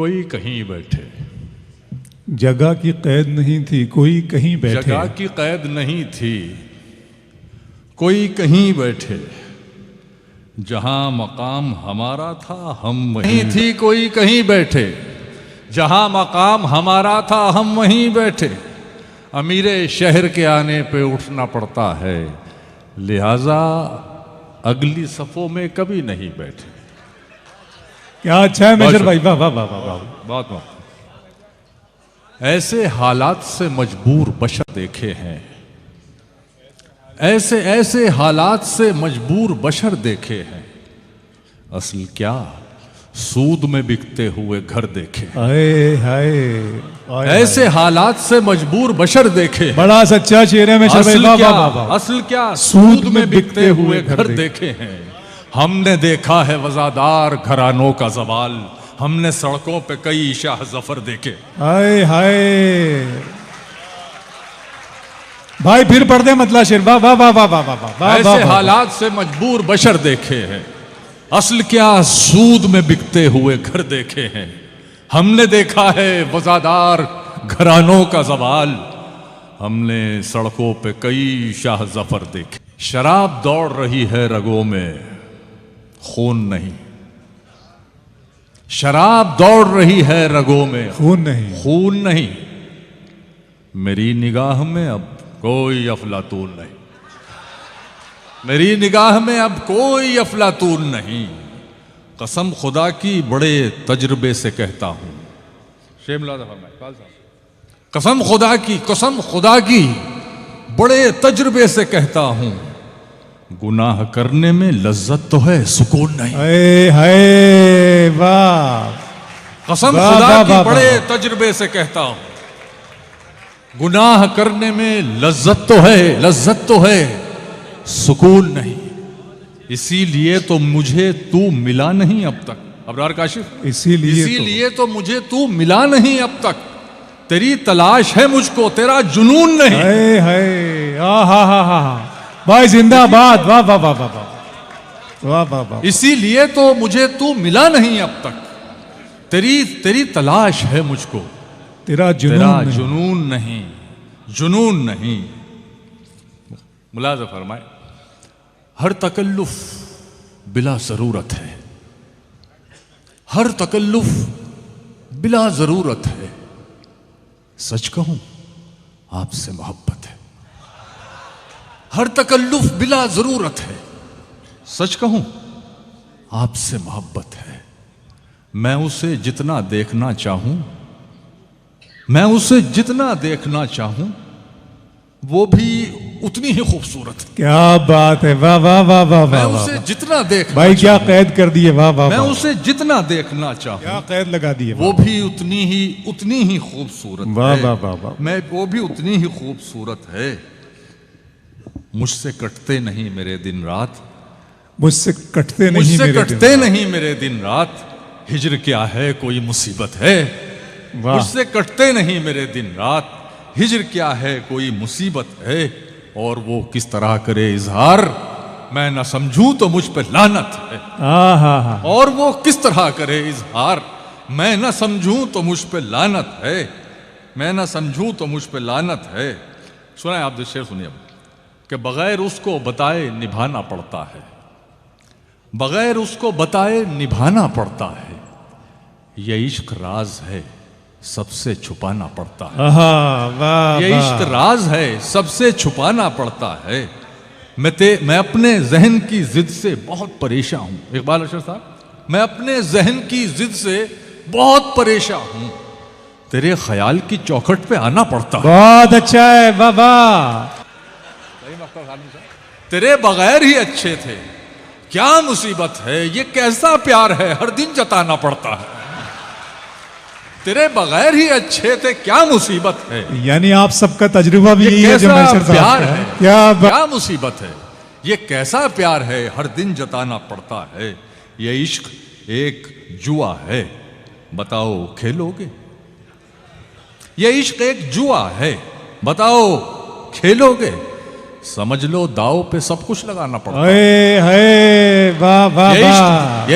कोई कहीं बैठे। जगह की कैद नहीं थी, कोई कहीं बैठे। जगह की कैद नहीं थी, कोई कहीं बैठे। जहां मकाम हमारा था हम वहीं थी, कोई कहीं बैठे। जहां मकाम हमारा था हम वहीं बैठे। अमीरे शहर के आने पे उठना पड़ता है, लिहाजा अगली सफों में कभी नहीं बैठे। क्या अच्छा है मेजर भाई, वाह वाह वाह वाह। बहुत बहुत। ऐसे हालात से मजबूर बशर देखे हैं, ऐसे ऐसे हालात से मजबूर बशर देखे हैं। असल क्या सूद में बिकते हुए घर देखे। हाय हाय, ऐसे हालात से मजबूर बशर देखे हैं। बड़ा सच्चा शेर है मेजर भाई, वाह वाह वाह। असल क्या सूद में बिकते हुए घर देखे हैं। हमने देखा है वजादार घरानों का जवाल, हमने सड़कों पे कई शाह जफर देखे। हाय हाय भाई, फिर पढ़ दे मतलब शेर, वाह वाह वाह वाह वाह वाह। ऐसे हालात से मजबूर बशर देखे हैं। असल क्या सूद में बिकते हुए घर देखे हैं। हमने देखा है वजादार घरानों का जवाल, हमने सड़कों पे कई शाह जफर देखे। शराब दौड़ रही है रगों में, खून नहीं। शराब दौड़ रही है रगों में, खून नहीं। खून नहीं। मेरी निगाह में अब कोई अफलातून नहीं, मेरी निगाह में अब कोई अफलातून नहीं। कसम खुदा की बड़े तजुर्बे से कहता हूं। कसम खुदा की बड़े तजुर्बे से कहता हूं, गुनाह करने में लज्जत तो है, सुकून नहीं। हाय हाय वाह। कसम खुदा की बड़े तजुर्बे से कहता हूं, गुनाह करने में लज्जत तो है, सुकून नहीं। इसीलिए तो मुझे तू मिला नहीं अब तक। अबरार काशिफ, इसीलिए तो मुझे तू मिला नहीं अब तक। तेरी तलाश है मुझको, तेरा जुनून नहीं। हाय हाय, हा भाई जिंदाबाद, वाह वाह वाह वाह वाह वाह वाह। इसीलिए तो मुझे तू मिला नहीं अब तक। तेरी तलाश है मुझको, तेरा जुनून नहीं। मुलाज़ा फरमाए, हर तकल्लुफ बिला जरूरत है, हर तकल्लुफ बिला जरूरत है। सच कहूं आपसे मोहब्बत है, हर तकल्लुफ बिला जरूरत है। सच कहूं आपसे मोहब्बत है। मैं उसे जितना देखना चाहूं, वो भी उतनी ही खूबसूरत है। क्या बात है, वाह वाह वाह वाह। मैं उसे जितना देखना भाई क्या कैद कर दिए, वाह वाह। मैं उसे जितना देखना चाहूं, क्या कैद लगा दिए। वो भी उतनी ही खूबसूरत है। वाह वाह वाह वाह। मैं वो भी उतनी ही खूबसूरत है। मुझसे कटते नहीं मेरे दिन रात, मुझसे कटते नहीं मेरे दिन रात। हिजर क्या है कोई मुसीबत है, मुझसे कटते नहीं मेरे दिन रात। हिजर क्या है कोई मुसीबत है, और वो किस तरह करे इजहार, मैं न समझूं तो मुझ पे लानत है। और वो किस तरह करे इजहार, मैं न समझूं तो मुझ पे लानत है, मैं न समझूं तो मुझ पे लानत है। सुनाए आप शेर सुनिए, कि बगैर उसको बताए निभाना पड़ता है, बगैर उसको बताए निभाना पड़ता है। ये इश्क राज है, सबसे छुपाना पड़ता है। ये इश्क राज है, सबसे छुपाना पड़ता है। मैं अपने जहन की जिद से बहुत परेशान हूं। इकबाल अशर साहब, मैं अपने जहन की जिद से बहुत परेशान हूं। तेरे ख्याल की चौखट पे आना पड़ता है। बहुत अच्छा है, वाह वाह। तेरे बगैर ही अच्छे थे, क्या मुसीबत है, ये कैसा प्यार है, हर दिन जताना पड़ता है। तेरे बगैर ही अच्छे थे, क्या मुसीबत है। यानी आप सबका तजुर्बा भी यही है जो प्यार है, क्या मुसीबत है, ये कैसा प्यार है, हर दिन जताना पड़ता है। ये इश्क एक जुआ है, बताओ खेलोगे। ये इश्क एक जुआ है, बताओ खेलोगे। समझ लो दाव पे सब कुछ लगाना पड़ता है। वाह वाह वाह।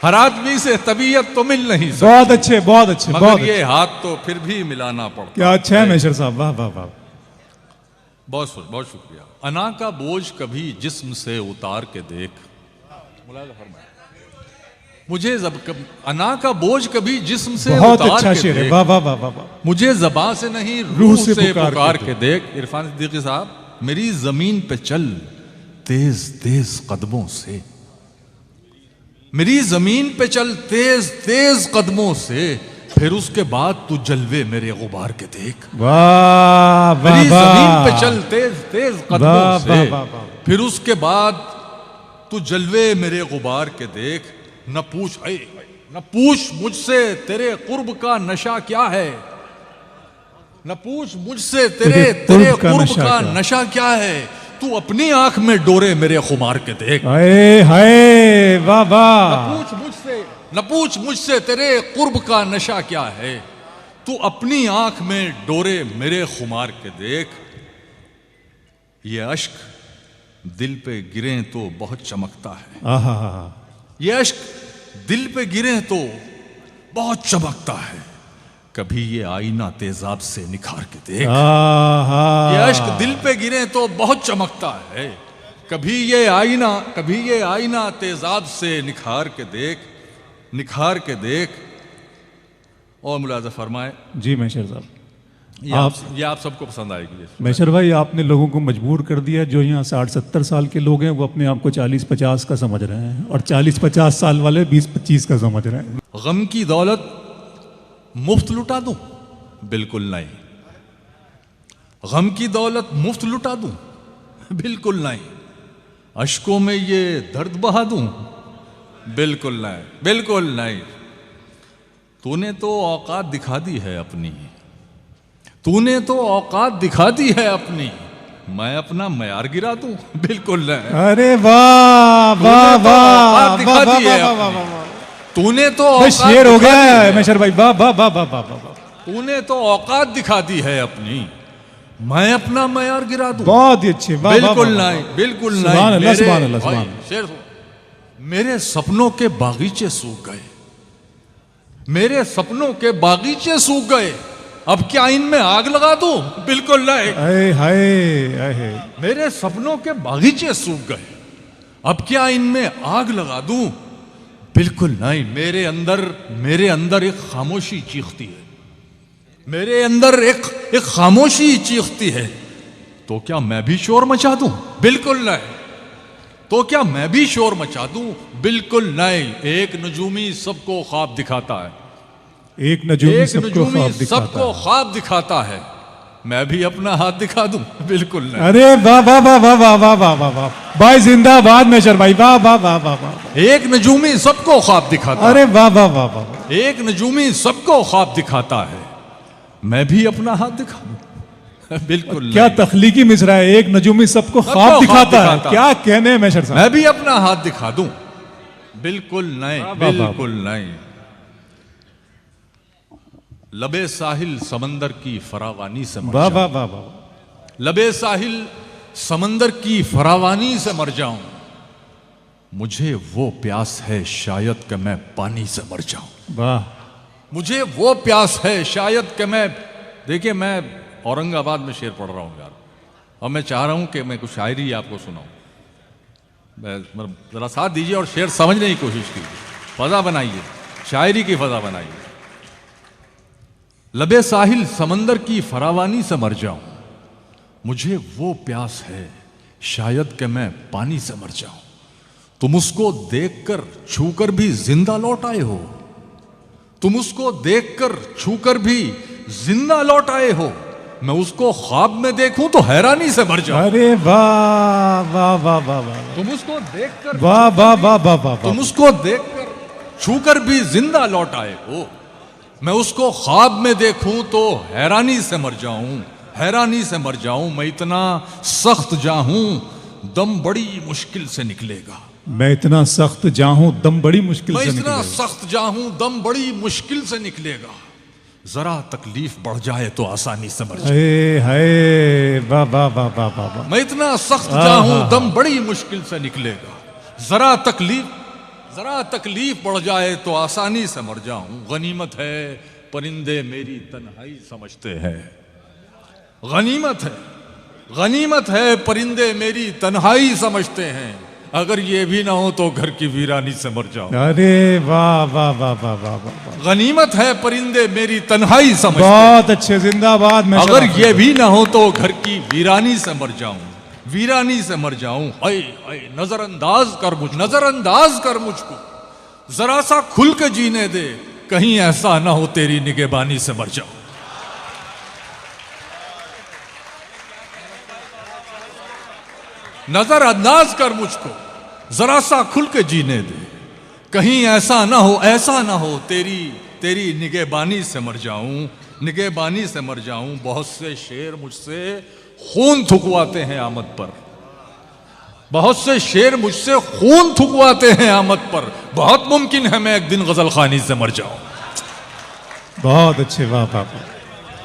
हर आदमी से तबीयत तो मिल नहीं सकती, बहुत अच्छे, बहुत अच्छे, बहुत मगर ये अच्छे। हाथ तो फिर भी मिलाना पड़ता। क्या अच्छा है मेशर साहब, वाह वाह वाह। बहुत बहुत शुक्रिया। अना का बोझ कभी जिस्म से उतार के देख, मुझे अना का बोझ कभी जिस्म से बहुत उतार अच्छा के शेर है, देख, वाह वाह वाह वाह वाह। मुझे ज़बां से नहीं रूह से पुकार के देख। इरफान सिद्दीकी साहब, मेरी जमीन पे चल तेज तेज कदमों से, मेरी जमीन पे चल तेज तेज कदमों से, फिर उसके बाद तू जलवे मेरे गुबार के देख। वाह वाह मेरी जमीन वाह। पे चल तेज तेज कदमों वाह, से, वाह, वाह, वाह। फिर उसके बाद तू जलवे मेरे गुबार के देख। न पूछ मुझसे तेरे कुर्ब का नशा क्या है, न पूछ मुझसे तेरे कुर्ब का नशा क्या है, तू अपनी आंख में डोरे मेरे खुमार के देख। हाय हाय, वाह वाह। न पूछ मुझसे तेरे कुर्ब का नशा क्या है, तू अपनी आंख में डोरे मेरे खुमार के देख। ये अश्क दिल पे गिरे तो बहुत चमकता है, आहा, ये अश्क दिल पे गिरे तो बहुत चमकता है, कभी ये आईना तेजाब से निखार के देख। ये अश्क दिल पे गिरे तो बहुत चमकता है, कभी ये आईना तेजाब से निखार के देख, निखार के देख। और मुलाजा फरमाए। जी मेशर साहब, ये आप सबको पसंद आएगी। मेशर भाई, आपने लोगों को मजबूर कर दिया, जो यहाँ 60-70 साल के लोग हैं वो अपने आप को 40-50 का समझ रहे हैं, और 40-50 साल वाले 20-25 का समझ रहे हैं। गम की दौलत मुफ्त लुटा दूं? बिल्कुल नहीं। गम की दौलत मुफ्त लुटा दूं? बिल्कुल नहीं। अश्कों में ये दर्द बहा दूं? बिल्कुल नहीं, बिल्कुल नहीं। तूने तो औकात दिखा दी है अपनी, तूने तो औकात दिखा दी है अपनी, मैं अपना मयार गिरा दूं? बिल्कुल नहीं। अरे वाह वाह वाह वाह वाह, तूने तो शेर हो गया है मेशर भाई, वाह वाह वाह वाह वाह। तूने तो औकात दिखा दी है अपनी, मैं अपना मयार गिरा दूं? बहुत ही अच्छे, बिल्कुल नहीं, बिल्कुल नहीं। सुभान अल्लाह, सुभान अल्लाह, सुभान अल्लाह। मेरे सपनों के बागीचे सूख गए, मेरे सपनों के बागीचे सूख गए, अब क्या इनमें आग लगा दूं? बिल्कुल नहीं। हाय हाय, मेरे सपनों के बागीचे सूख गए, अब क्या इनमें आग लगा दूं? बिल्कुल नहीं। मेरे अंदर एक खामोशी चीखती है, मेरे अंदर एक खामोशी चीखती है, तो क्या मैं भी शोर मचा दूं? बिल्कुल नहीं। तो क्या मैं भी शोर मचा दूं? बिल्कुल नहीं। एक नजूमी सबको ख्वाब दिखाता है, एक नजूमी सबको ख्वाब दिखाता है, मैं भी अपना हाथ दिखा दूं? बिल्कुल नहीं। अरे वाह वाह वाह वाह वाह वाह वाह वाह वाह भाई, जिंदाबाद मेशर भाई, वाह वाह वाह वाह वाह। एक नजूमी सबको ख्वाब दिखाता है, अरे वाह वाह वाह वाह। एक नजूमी सबको ख्वाब दिखाता है, मैं भी अपना हाथ दिखा दूं? बिल्कुल क्या तख्लीकी मिसरा है, एक नजूमी सबको ख्वाब दिखाता है, क्या कहने हैं मेशर साहब। मैं भी अपना हाथ दिखा दूं? बिल्कुल नहीं, बिल्कुल नहीं। लबे साहिल समंदर की फरावानी से मर वाह जाऊं, वाह वाह वाह। लबे साहिल समंदर की फरावानी से मर जाऊं, मुझे वो प्यास है शायद कि मैं पानी से मर जाऊं। वाह, मुझे वो प्यास है शायद कि मैं, देखिए मैं औरंगाबाद में शेर पढ़ रहा हूं यार, और मैं चाह रहा हूं कि मैं कुछ शायरी आपको सुनाऊं। जरा साथ दीजिए और शेर समझने की कोशिश कीजिए, फजा बनाइए, शायरी की फजा बनाइए। लबे साहिल समंदर की फरावानी से मर जाऊं, मुझे वो प्यास है शायद कि मैं पानी से मर जाऊं। तुम उसको देखकर छूकर भी जिंदा लौट आए हो, तुम उसको देखकर छूकर भी जिंदा लौट आए हो, मैं उसको ख्वाब में देखूं तो हैरानी से मर जाऊं। अरे वाह वाह वाह वाह वाह। तुम उसको देखकर, वाह वाह वाह वाह वाह। तुम उसको देखकर छूकर भी जिंदा लौट आए हो, मैं उसको ख्वाब में देखूं तो हैरानी से मर जाऊं, हैरानी से मर जाऊं। मैं इतना सख्त जाहूं दम बड़ी मुश्किल से निकलेगा, मैं इतना सख्त जाहूं दम बड़ी मुश्किल से निकलेगा, मैं इतना सख्त जाहूं दम बड़ी मुश्किल से निकलेगा, जरा तकलीफ बढ़ जाए तो आसानी से मर जाए। हाय वाह वाह वाह वाह वाह। मैं इतना सख्त जाहूं दम बड़ी मुश्किल से निकलेगा, जरा जरा तकलीफ बढ़ जाए तो आसानी से मर जाऊं। गनीमत है परिंदे मेरी तन्हाई समझते हैं। गनीमत है परिंदे मेरी तन्हाई समझते हैं। अगर ये भी ना हो तो घर की वीरानी से मर जाऊं। अरे वाह वाह वाह वाह वाह वाह, गनीमत है परिंदे मेरी तन्हाई समझते हैं। बहुत अच्छे, जिंदाबाद। अगर ये भी ना हो तो घर की वीरानी से मर जाऊं। ऐ नजरअंदाज कर मुझको, जरा सा खुल के जीने दे, कहीं ऐसा ना हो तेरी निगहबानी से मर जाऊं। नजरअंदाज कर मुझको, जरा सा खुल के जीने दे, कहीं ऐसा ना हो तेरी निगहबानी से मर जाऊं। बहुत से शेर मुझसे खून थुकवाते हैं आमद पर, बहुत मुमकिन है मैं एक दिन गजल खानी से मर जाऊं। बहुत अच्छे, वाह वाह वाह।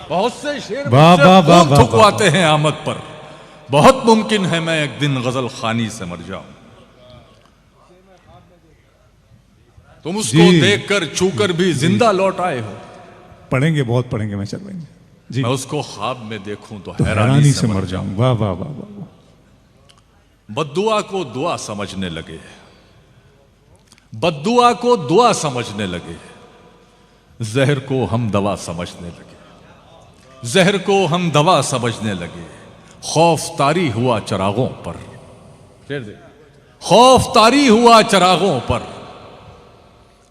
बहुत से शेर मुझसे खून थुकवाते हैं आमद पर, बहुत मुमकिन है मैं एक दिन गजल खानी से मर जाऊं। तुम उसको देखकर छूकर भी जिंदा लौट आए हो। बहुत पढ़ेंगे मैं चलवाएंगे जी। मैं उसको ख्वाब में देखूं तो हैरानी से मर जाऊं। वाह वाह वाह वाह। बद्दुआ को दुआ समझने लगे, जहर को हम दवा समझने लगे। खौफ तारी हुआ चरागों पर,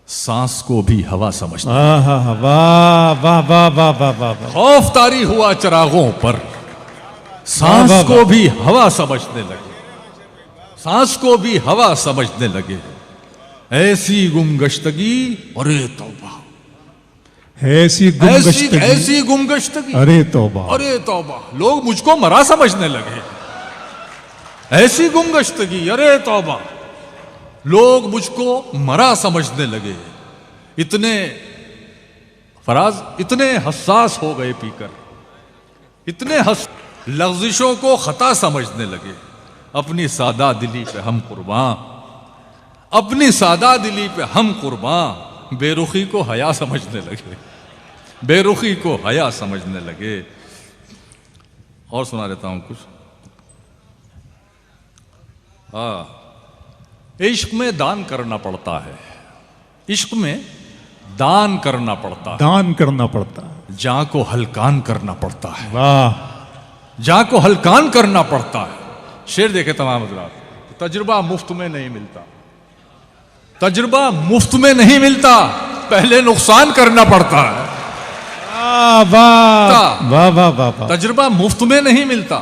सांस को भी हवा समझने लगे। वाह वाह वाह वाह वाह वाह। खौफ तारी हुआ चरागों पर, सांस को भी हवा समझने लगे। ऐसी गुमगश्तगी, अरे तौबा, ऐसी गुमगश्तगी, अरे तौबा। लोग मुझको मरा समझने लगे। ऐसी गुमगश्तगी, अरे तौबा, लोग मुझको मरा समझने लगे। इतने हसास हो गए पीकर, लफ्जिशों को खता समझने लगे। अपनी सादा दिली पे हम कुर्बान, बेरुखी को हया समझने लगे। और सुना देता हूं कुछ। इश्क में दान करना पड़ता है, दान करना पड़ता है। जान को हलकान करना पड़ता है। वाह। जान को हलकान करना पड़ता है। शेर देखे तमाम हज़रात, तजुर्बा मुफ्त में नहीं मिलता, पहले नुकसान करना पड़ता है। वाह। तजुर्बा मुफ्त में नहीं मिलता,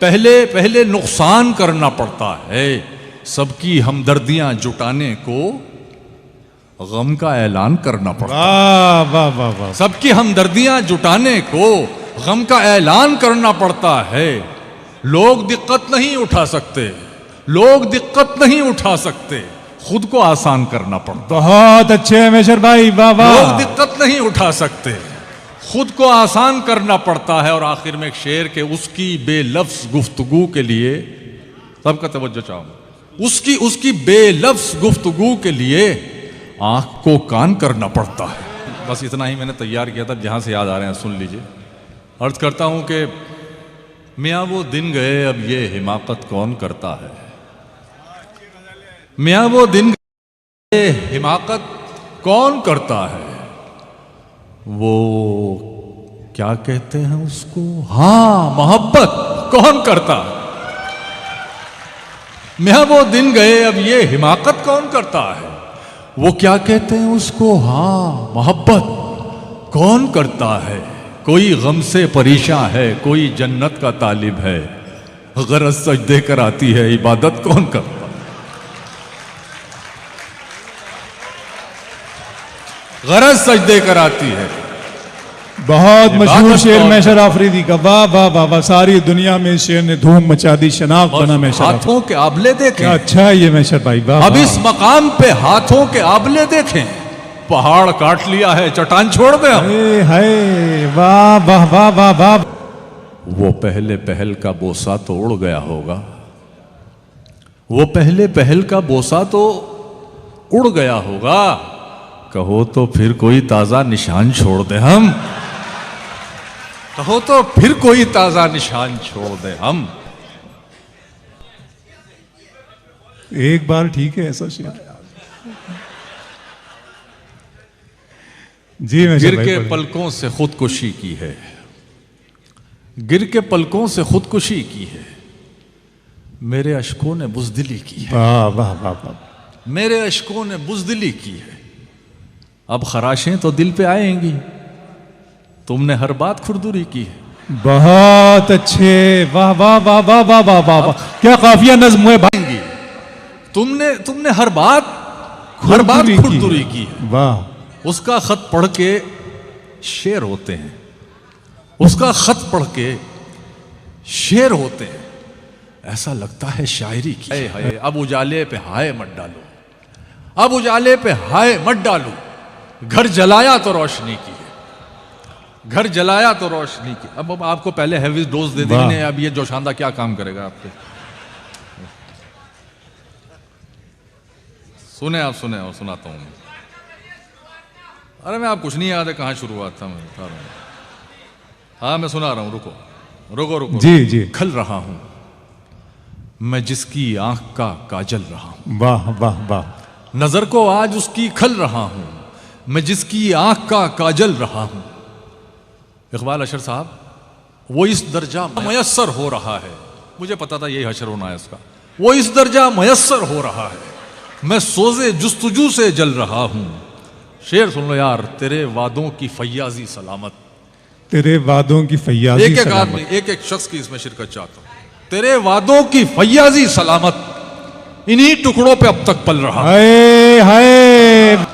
पहले नुकसान करना पड़ता है। सबकी हमदर्दियां जुटाने को गम का ऐलान करना पड़ता है। वाह। सबकी हमदर्दियां जुटाने को गम का ऐलान करना पड़ता है। लोग दिक्कत नहीं उठा सकते, खुद को आसान करना पड़ता। बहुत अच्छे मेशर भाई, वाह वाह। लोग दिक्कत नहीं उठा सकते, खुद को आसान करना पड़ता है। और आखिर में एक शेर के, उसकी बेलफ्ज गुफ्तगू के लिए, सबका तवज्जो चाहूंगा, उसकी बेलफ्ज गुफ्तगू के लिए आंख को कान करना पड़ता है। बस इतना ही मैंने तैयार किया था, जहां से याद आ रहे हैं सुन लीजिए। अर्ज करता हूं कि मियाँ वो दिन गए, अब ये हिमाकत कौन करता है। मियाँ वो दिन गए, हिमाकत कौन करता है। वो क्या कहते हैं उसको, हाँ, मोहब्बत कौन करता है। मियाँ वो दिन गए, अब ये हिमाकत कौन करता है। वो क्या कहते हैं उसको, हाँ, मोहब्बत कौन करता है। कोई गम से परेशान है, कोई जन्नत का तालिब है, गरज सजदे कर आती है, इबादत कौन करता। गरज सजदे कर आती है। बहुत मशहूर शेर मैशर आफरीदी का, वाह वाह वाह वाह। सारी दुनिया में शेर ने धूम मचा दी, शनाख्त बना मैशर। हाथों के आबले देखें, अच्छा है ये मैशर भाई, वाह। अब इस मकाम पे हाथों के आबले देखें, पहाड़ काट लिया है, चट्टान छोड़ दे। हाय वाह वाह वाह वाह वाह। वो पहले पहल का बोसा तो उड़ गया होगा, वो पहले पहल का बोसा तो उड़ गया होगा, कहो तो फिर कोई ताजा निशान छोड़ दे हम, कहो तो फिर कोई ताजा निशान छोड़ दे हम। एक बार ठीक है ऐसा शेर। जी मैं गिर के पलकों से खुदकुशी की है, गिर के पलकों से खुदकुशी की है, मेरे अश्कों ने बुज़दिली की है, वाह वाह वाह वाह, मेरे अश्कों ने बुज़दिली की है। अब खराशें तो दिल पे आएंगी, तुमने हर बात खुरदुरी की है। बहुत अच्छे, वाह वाह वाह वाह वाह वाह वाह वाह, क्या काफिया नज्म है भाई। तुमने हर बात खुरदुरी की है। वाह, उसका खत पढ़ के शेर होते हैं, उसका खत पढ़ के शेर होते हैं, ऐसा लगता है शायरी की। हाय हाय, अब उजाले पे हाय मत डालो, अब उजाले पे हाय मत डालो, घर जलाया तो रोशनी की है, घर जलाया तो रोशनी की। अब आपको पहले हैवी डोज दे देंगे, अब ये जोशांदा क्या काम करेगा आपके। सुने आप, सुने और सुनाता हूं। अरे मैं आप कुछ नहीं याद है कहाँ शुरुआत था, मैं बता रहा हूँ। हाँ मैं सुना रहा हूँ, रुको रुको रुको। जी जी। खल रहा हूँ मैं जिसकी आंख का काजल रहा हूँ, वाह वाह वाह, नजर को आज उसकी खल रहा हूँ मैं जिसकी आंख का काजल रहा हूँ। इकबाल अशर साहब, वो इस दर्जा मयस्सर हो रहा है, मुझे पता था यही हशर होना है इसका, वो इस दर्जा मयस्सर हो रहा है, मैं सोजे जुस्तजू से जल रहा हूँ। शेर सुन लो यार, तेरे वादों की फैयाजी सलामत, तेरे वादों की फैयाजी एक एक आदमी, एक एक शख्स की इसमें शिरकत चाहता हूं। तेरे वादों की फैयाजी सलामत, इन्हीं टुकड़ों पे अब तक पल रहा, हाय हाय,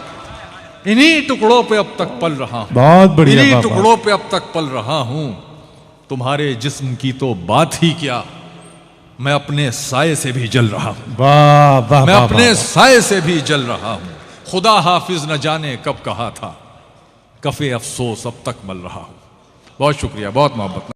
इन्हीं टुकड़ों पे अब तक पल रहा हूं, बहुत बढ़िया, इन्हीं टुकड़ों पे अब तक पल रहा हूं। तुम्हारे जिस्म की तो बात ही क्या, मैं अपने साये से भी जल रहा हूं, वाह वाह, मैं अपने साये से भी जल रहा हूं। खुदा हाफिज न जाने कब कहा था, कफे अफसोस अब तक मल रहा हूं। बहुत शुक्रिया, बहुत मोहब्बत।